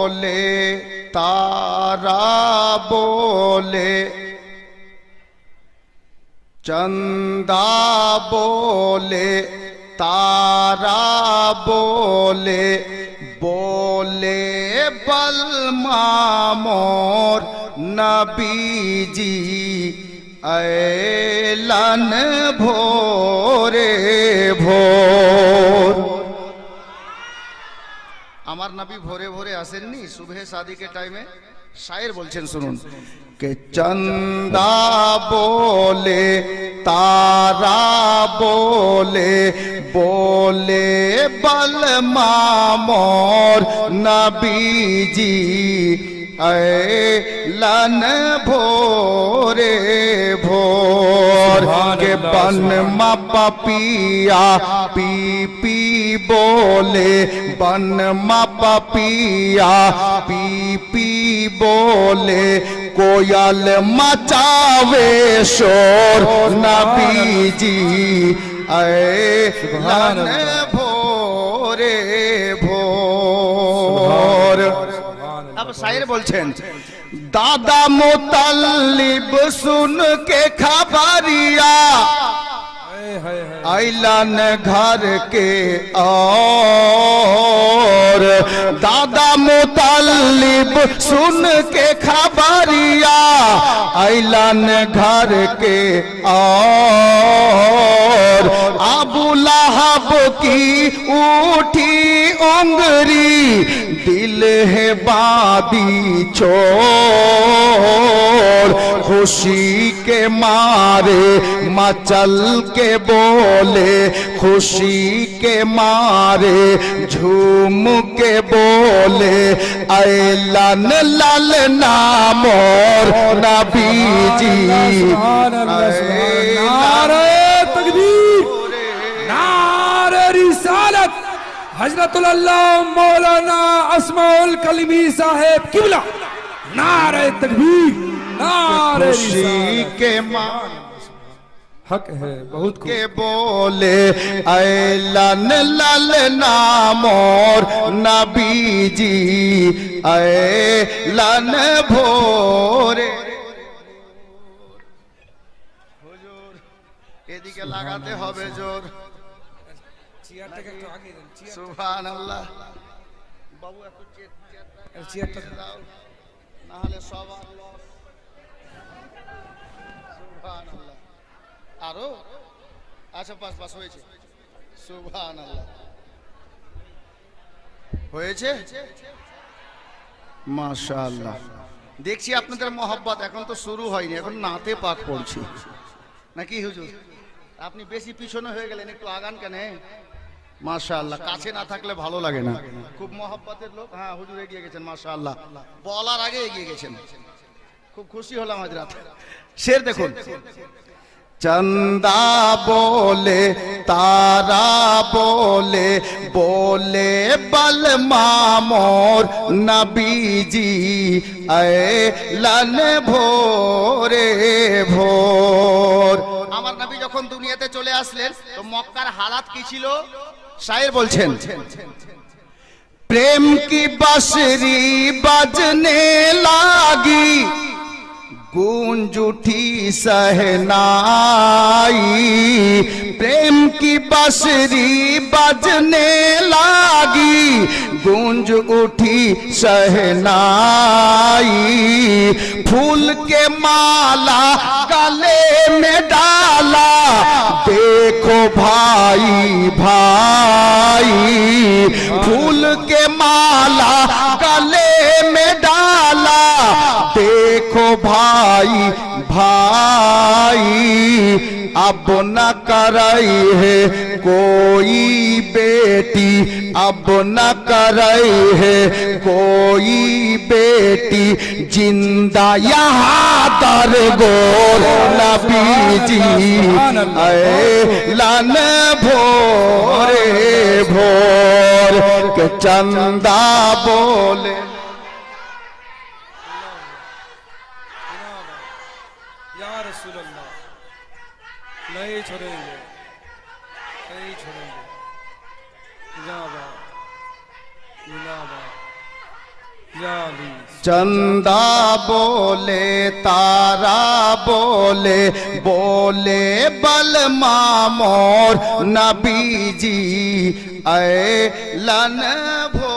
बोले तारा बोले चंदा बोले तारा बोले बोले बलमा मोर नबीजी ऐलन भोरे भोर। আমার নবী ভোরে ভোরে আসেননি, সুবহে শাদি के টাইমে शायर বলছেন শুনুন के चंदा बोले तारा बोले बोले बलमा मोर नबीजी ऐलन भोरे भोर के बन मा पपिया पी पी बोले बन मा पपिया पी पी बोले कोयल मचावे शोर नबीजी ऐलन भोरे भोर। अब शायर बोलছেন दादा मुतल्लिब सुन के खबरिया ऐलन घर के और दादा मुतल्लिब सुन के खबरिया ऐलन घर के और अबू लहब की उठी उंगरी दिल है बादी छोड़ खुशी के मारे मचल के बोले खुशी के मारे झूम के बोले ऐलन ललना मोर नबीजी नारे तकबीर नारे रिसालत हजरतुल अल्लाह मौलाना अस्माउल कलमी साहेब किबला नारे तकबीर नारे खुशी के मान हक है बहुत के बोले ऐलन ललना मोर नबीजी ऐलन भोरे। হুজুর এদিকে লাগাতে হবে জোর সুবহানাল্লাহ। বাবু একটু চেয়ারটা দাও না হলে সবার লস। সুবহানাল্লাহ আরো আচ্ছা পাস পাস হয়েছে সুবহানাল্লাহ হয়েছে মাশাআল্লাহ। দেখছি আপনাদের মহব্বত এখন তো শুরু হয়নি, এখন নাতে পাক পড়ছি নাকি হুজুর? আপনি বেশি পিছনে হয়ে গেলেন, একটু আগান কেন? মাশাআল্লাহ কাছে না থাকলে ভালো লাগে না, খুব মহব্বতের লোক। হ্যাঁ হুজুর এগিয়ে গেছেন মাশাআল্লাহ, বলার আগে এগিয়ে গেছেন, খুব খুশি হলাম হযরত। শের দেখুন चंदा बोले तारा बोले बोले बलमा मोर नबीजी ऐलन भोरे भोर। আমার নবী যখন দুনিয়াতে চলে আসলেন তো মক্কার হালাত কি ছিল? শায়ের বলছেন प्रेम की बांसुरी बजने लागी गूंज उठी सहनाई प्रेम की बांसुरी बजने लागी गूंज उठी सहनाई फूल के माला गले में डाला देखो भाई भाई फूल के माला गले में डाला देखो भाई भाई अब न करई है कोई बेटी अब न करई है कोई बेटी जिंदा यहाँ दर गोर नबीजी ऐलन भोरे भोर के चंदा बोले नहीं छोड़ेंगे नहीं छोड़ेंगे जिंदाबाद जिंदाबाद चंदा बोले तारा बोले बोले बलमा मोर नबी जी ऐ लन भो